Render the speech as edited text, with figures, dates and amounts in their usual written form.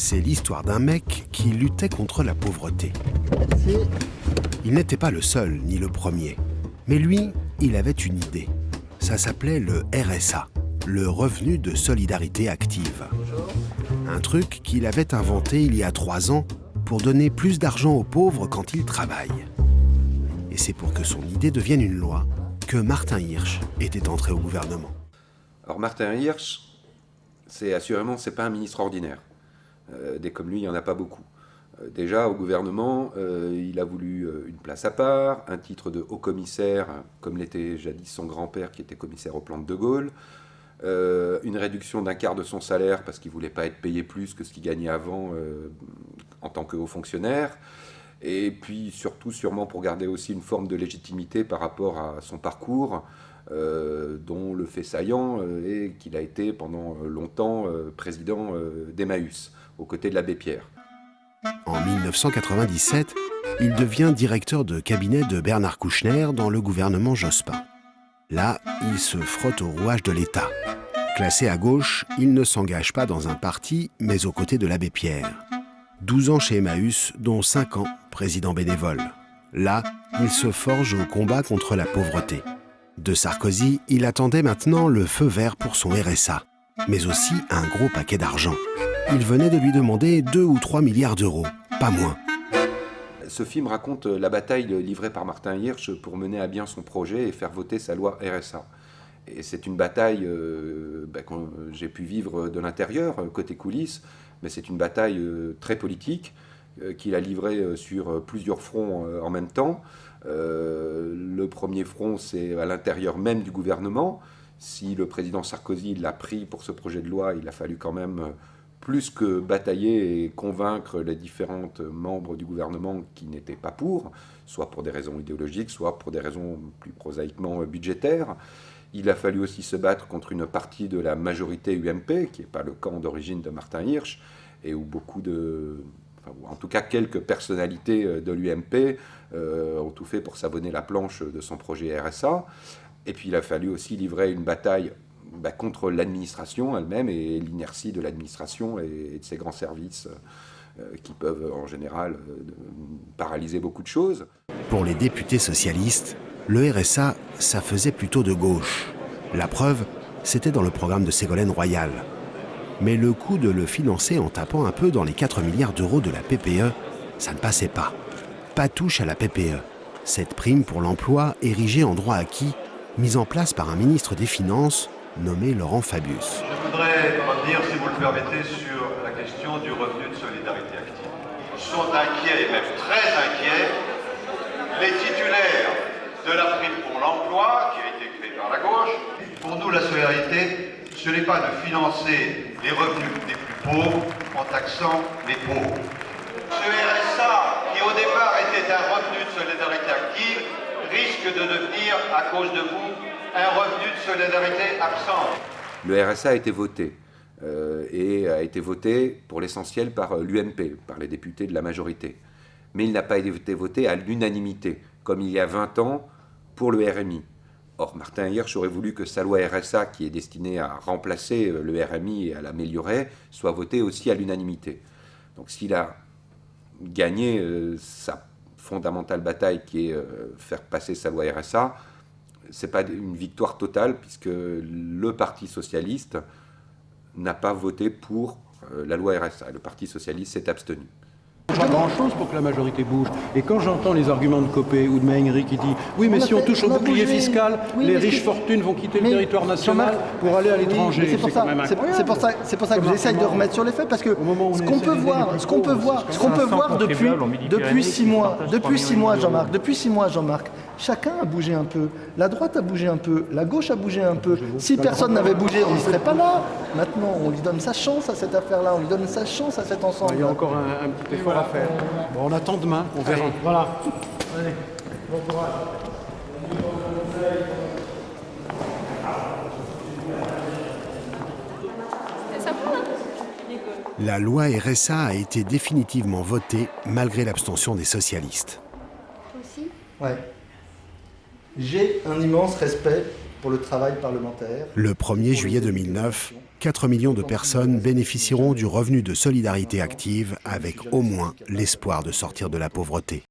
C'est l'histoire d'un mec qui luttait contre la pauvreté. Il n'était pas le seul, ni le premier. Mais lui, il avait une idée. Ça s'appelait le RSA, le revenu de solidarité active. Un truc qu'il avait inventé il y a 3 ans pour donner plus d'argent aux pauvres quand ils travaillent. Et c'est pour que son idée devienne une loi que Martin Hirsch était entré au gouvernement. Alors Martin Hirsch, c'est pas un ministre ordinaire. Des comme lui, il n'y en a pas beaucoup. Déjà, au gouvernement, il a voulu une place à part, un titre de haut-commissaire, comme l'était jadis son grand-père qui était commissaire au plan de Gaulle, une réduction d'1/4 de son salaire parce qu'il ne voulait pas être payé plus que ce qu'il gagnait avant en tant que haut fonctionnaire, et puis surtout sûrement pour garder aussi une forme de légitimité par rapport à son parcours, dont le fait saillant est qu'il a été pendant longtemps président d'Emmaüs, aux côtés de l'abbé Pierre. En 1997, il devient directeur de cabinet de Bernard Kouchner dans le gouvernement Jospin. Là, il se frotte au rouage de l'État. Classé à gauche, il ne s'engage pas dans un parti, mais aux côtés de l'abbé Pierre. 12 ans chez Emmaüs, dont 5 ans président bénévole. Là, il se forge au combat contre la pauvreté. De Sarkozy, il attendait maintenant le feu vert pour son RSA, mais aussi un gros paquet d'argent. Il venait de lui demander 2 ou 3 milliards d'euros, pas moins. Ce film raconte la bataille livrée par Martin Hirsch pour mener à bien son projet et faire voter sa loi RSA. Et c'est une bataille que j'ai pu vivre de l'intérieur, côté coulisses, mais c'est une bataille très politique qu'il a livrée sur plusieurs fronts en même temps. Le premier front, c'est à l'intérieur même du gouvernement. Si le président Sarkozy l'a pris pour ce projet de loi, il a fallu quand même plus que batailler et convaincre les différents membres du gouvernement qui n'étaient pas pour, soit pour des raisons idéologiques, soit pour des raisons plus prosaïquement budgétaires. Il a fallu aussi se battre contre une partie de la majorité UMP, qui n'est pas le camp d'origine de Martin Hirsch, et où en tout cas quelques personnalités de l'UMP ont tout fait pour savonner la planche de son projet RSA. Et puis il a fallu aussi livrer une bataille contre l'administration elle-même et l'inertie de l'administration et de ses grands services qui peuvent en général paralyser beaucoup de choses. Pour les députés socialistes, le RSA, ça faisait plutôt de gauche. La preuve, c'était dans le programme de Ségolène Royal. Mais le coup de le financer en tapant un peu dans les 4 milliards d'euros de la PPE, ça ne passait pas. Pas touche à la PPE, cette prime pour l'emploi érigée en droit acquis, mise en place par un ministre des Finances nommé Laurent Fabius. Je voudrais revenir, si vous le permettez, sur la question du revenu de solidarité active. Sont inquiets, et même très inquiets, les titulaires de la prime pour l'emploi, qui a été créée par la gauche. Pour nous, la solidarité, ce n'est pas de financer les revenus des plus pauvres en taxant les pauvres. Ce RSA, qui au départ était un revenu de solidarité active, risque de devenir, à cause de vous, un revenu de solidarité absent. Le RSA a été voté, et a été voté pour l'essentiel par l'UMP, par les députés de la majorité. Mais il n'a pas été voté à l'unanimité, comme il y a 20 ans pour le RMI. Or, Martin Hirsch aurait voulu que sa loi RSA, qui est destinée à remplacer le RMI et à l'améliorer, soit votée aussi à l'unanimité. Donc s'il a gagné sa fondamentale bataille, qui est faire passer sa loi RSA, ce n'est pas une victoire totale, puisque le Parti socialiste n'a pas voté pour la loi RSA. Le Parti socialiste s'est abstenu. Pas grand-chose pour que la majorité bouge. Et quand j'entends les arguments de Copé ou de Maïnri qui dit « Oui, mais si on touche au bouclier fiscal, les riches fortunes vont quitter le territoire national pour aller à l'étranger. » C'est pour ça que j'essaye de remettre sur les faits, parce que ce qu'on peut voir depuis 6 mois, Jean-Marc, chacun a bougé un peu. La droite a bougé un peu, la gauche a bougé un peu. Si personne n'avait bougé, on n'y serait pas là. Maintenant, on lui donne sa chance à cette affaire-là, on lui donne sa chance à cet ensemble. Il y a encore un petit effort à faire. Bon, on attend demain, on verra. Allez, voilà. Allez, bon courage. La loi RSA a été définitivement votée malgré l'abstention des socialistes. Ouais. J'ai un immense respect pour le travail parlementaire. Le 1er juillet 2009, 4 millions de personnes bénéficieront du revenu de solidarité active avec au moins l'espoir de sortir de la pauvreté.